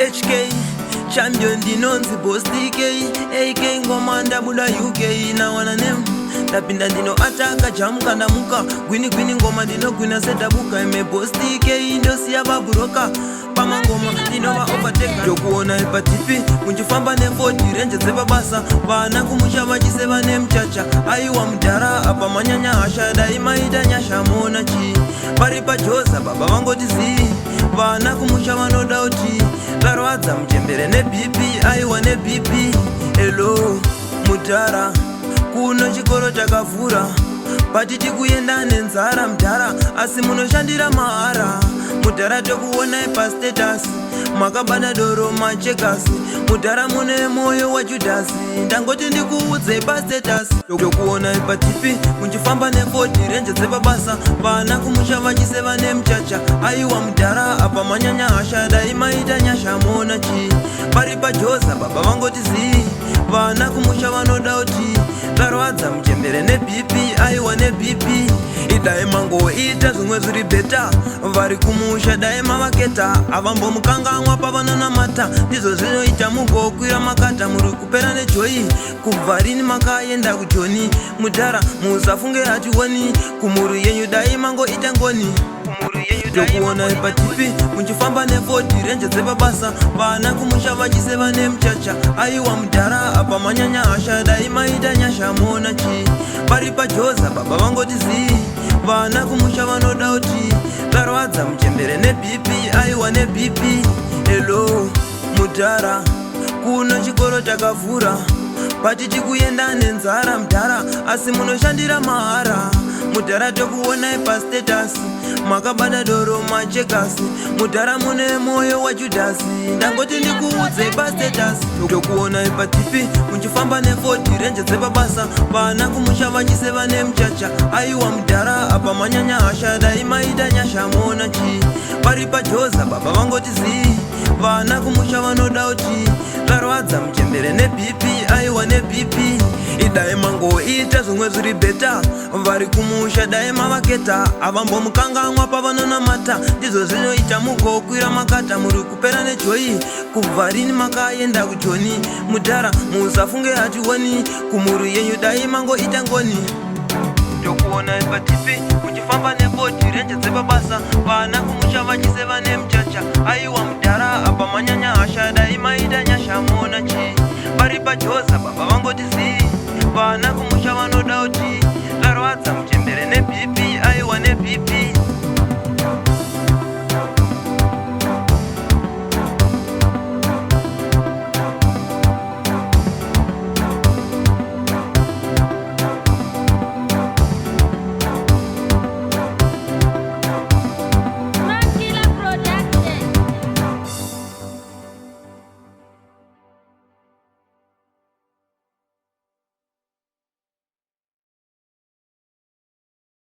HK champion dinonzi boss DK AK ngoma ndabuda UK na wana name ndapinda ndino ataka jamuka ndamuka gwini ngoma ndinogwina setabuka ime boss DK ndosiya baburoka pamangoma ndinova overtake ndokuona ipatipi kunjifamba ne40 renje dzepabasa vana kumusha vachiseva nemchacha aiwa mudhara apa manyanya hasha dai maita nyasha mona chi pari pajoza baba vangoti zii vana kumusha vanoda kuti varwadza muchembere neBP aiwa neBP elo mudhara kuno chikoro chakavhura patiti kuenda nenzara mudhara asi munoshandira mahara mudhara tokuona pastatus makabana doro machekasi mudhara mune moyo wajudhasi ndangoti ndikuudze pastatus tokuona ipatipi kunjifamba ne40 renje dzepabasa vana kumusha vachiseva nemchacha aiwa mudhara apa manyanya hasha dai maita nyasha mona chi pari pajoza baba vangoti zii vana kumusha vanoda kuti varwadza muchembere neBP aiwa neBP idai mangoita zvimwe zviri bheta vari kumusha dai mavaketa avambomukangamwa pavanonamata ndizvo zvinoita mugokwira makata muri kupera nejoyi kubva rini makaenda kujoni mudhara musafunge hationi kumhuri yenyu dai mangoita ngoni ndokuona ipatipi kunjifamba ne40 renje dzepabasa vana kumusha vachiseva nemchacha aiwa mudhara apa manyanya hasha dai maita nyasha mona chi pari pajoza baba vangoti zii vana kumusha vanoda kuti varwadza muchembere neBP aiwa neBP elo mudhara kuno chikoro chakavhura patiti kuenda nenzara mudhara asi munoshandira mahara mudhara tokuona pastatus makabana doro machekasi mudhara mune moyo wajudhasi ndangoti ndikuudze pastatus tokuona ipatipi kunjifamba ne40 renje dzepabasa vana kumusha vachiseva nemchacha aiwa mudhara apa manyanya hasha dai maita nyasha mona chi pari pajoza baba vangoti zii vana kumusha vanoda kuti varwadza muchembere neBP aiwa neBP idai mangoita zvimwe zviri bheta vari kumusha dai mavaketa avambomukangamwa pavanonamata ndizvo zvinoita mugokwira makata muri kupera nejoyi kubva rini makaenda kujoni mudhara musafunge hationi kumhuri yenyu dai mangoita ngoni ndokuona ipatipi kunjifamba ne40 renje dzepabasa vana kumusha vachiseva nemchacha aiwa mudhara apa manyanya hasha dai maita nyasha mona chi pari pajoza